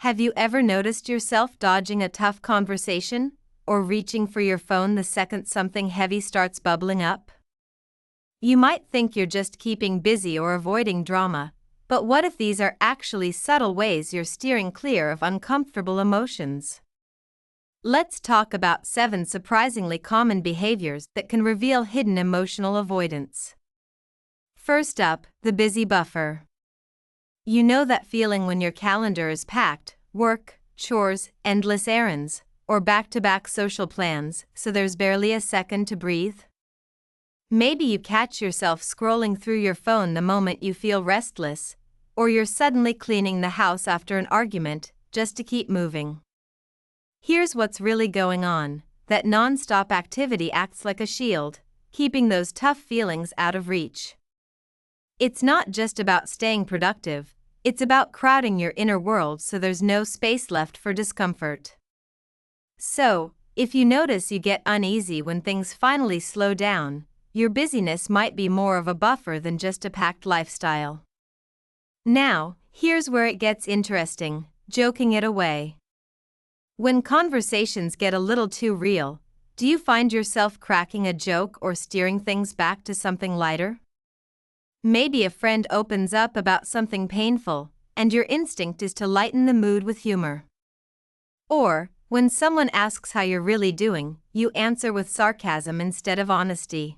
Have you ever noticed yourself dodging a tough conversation, or reaching for your phone the second something heavy starts bubbling up? You might think you're just keeping busy or avoiding drama, but what if these are actually subtle ways you're steering clear of uncomfortable emotions? Let's talk about 7 surprisingly common behaviors that can reveal hidden emotional avoidance. First up, the busy buffer. You know that feeling when your calendar is packed, work, chores, endless errands, or back-to-back social plans, so there's barely a second to breathe? Maybe you catch yourself scrolling through your phone the moment you feel restless, or you're suddenly cleaning the house after an argument, just to keep moving. Here's what's really going on: that non-stop activity acts like a shield, keeping those tough feelings out of reach. It's not just about staying productive, it's about crowding your inner world so there's no space left for discomfort. So, if you notice you get uneasy when things finally slow down, your busyness might be more of a buffer than just a packed lifestyle. Now, here's where it gets interesting: joking it away. When conversations get a little too real, do you find yourself cracking a joke or steering things back to something lighter? Maybe a friend opens up about something painful, and your instinct is to lighten the mood with humor. Or, when someone asks how you're really doing, you answer with sarcasm instead of honesty.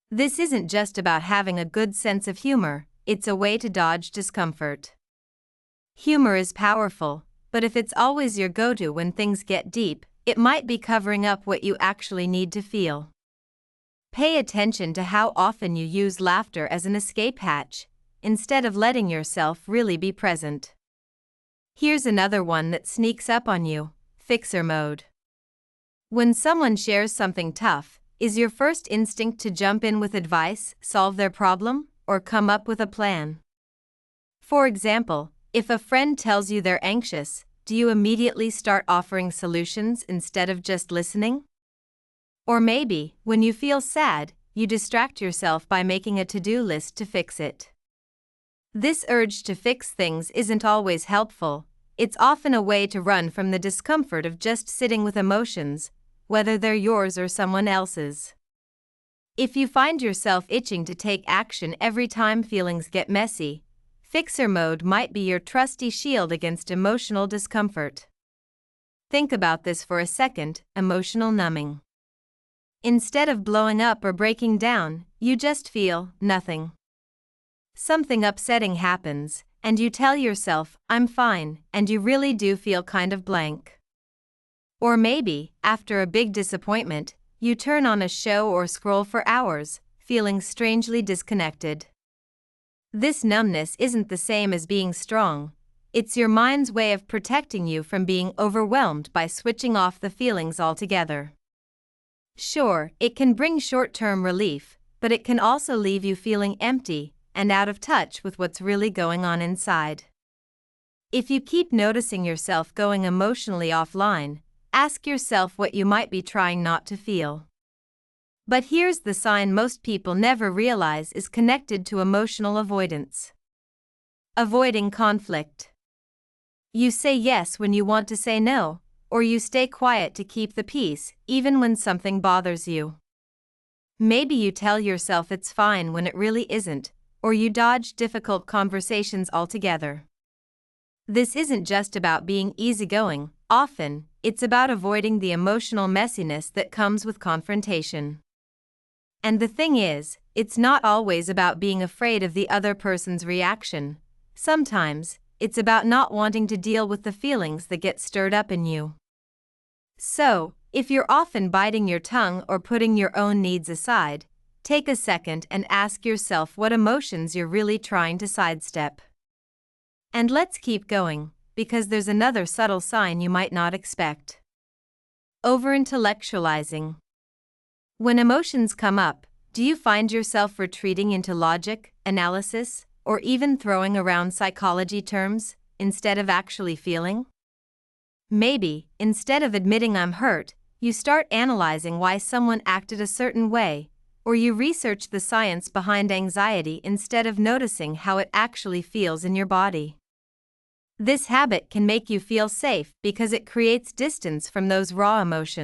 This isn't just about having a good sense of humor, it's a way to dodge discomfort. Humor is powerful, but if it's always your go-to when things get deep, it might be covering up what you actually need to feel. Pay attention to how often you use laughter as an escape hatch, instead of letting yourself really be present. Here's another one that sneaks up on you: fixer mode. When someone shares something tough, is your first instinct to jump in with advice, solve their problem, or come up with a plan? For example, if a friend tells you they're anxious, do you immediately start offering solutions instead of just listening? Or maybe, when you feel sad, you distract yourself by making a to-do list to fix it. This urge to fix things isn't always helpful. It's often a way to run from the discomfort of just sitting with emotions, whether they're yours or someone else's. If you find yourself itching to take action every time feelings get messy, fixer mode might be your trusty shield against emotional discomfort. Think about this for a second: emotional numbing. Instead of blowing up or breaking down, you just feel nothing. Something upsetting happens, and you tell yourself, "I'm fine," and you really do feel kind of blank. Or maybe, after a big disappointment, you turn on a show or scroll for hours, feeling strangely disconnected. This numbness isn't the same as being strong. It's your mind's way of protecting you from being overwhelmed by switching off the feelings altogether. Sure, it can bring short-term relief, but it can also leave you feeling empty and out of touch with what's really going on inside. If you keep noticing yourself going emotionally offline, ask yourself what you might be trying not to feel. But here's the sign most people never realize is connected to emotional avoidance: avoiding conflict. You say yes when you want to say no, or you stay quiet to keep the peace, even when something bothers you. Maybe you tell yourself it's fine when it really isn't, or you dodge difficult conversations altogether. This isn't just about being easygoing. Often, it's about avoiding the emotional messiness that comes with confrontation. And the thing is, it's not always about being afraid of the other person's reaction. Sometimes, it's about not wanting to deal with the feelings that get stirred up in you. So, if you're often biting your tongue or putting your own needs aside, take a second and ask yourself what emotions you're really trying to sidestep. And let's keep going, because there's another subtle sign you might not expect: over-intellectualizing. When emotions come up, do you find yourself retreating into logic, analysis, or even throwing around psychology terms, instead of actually feeling? Maybe, instead of admitting "I'm hurt," you start analyzing why someone acted a certain way, or you research the science behind anxiety instead of noticing how it actually feels in your body. This habit can make you feel safe because it creates distance from those raw emotions.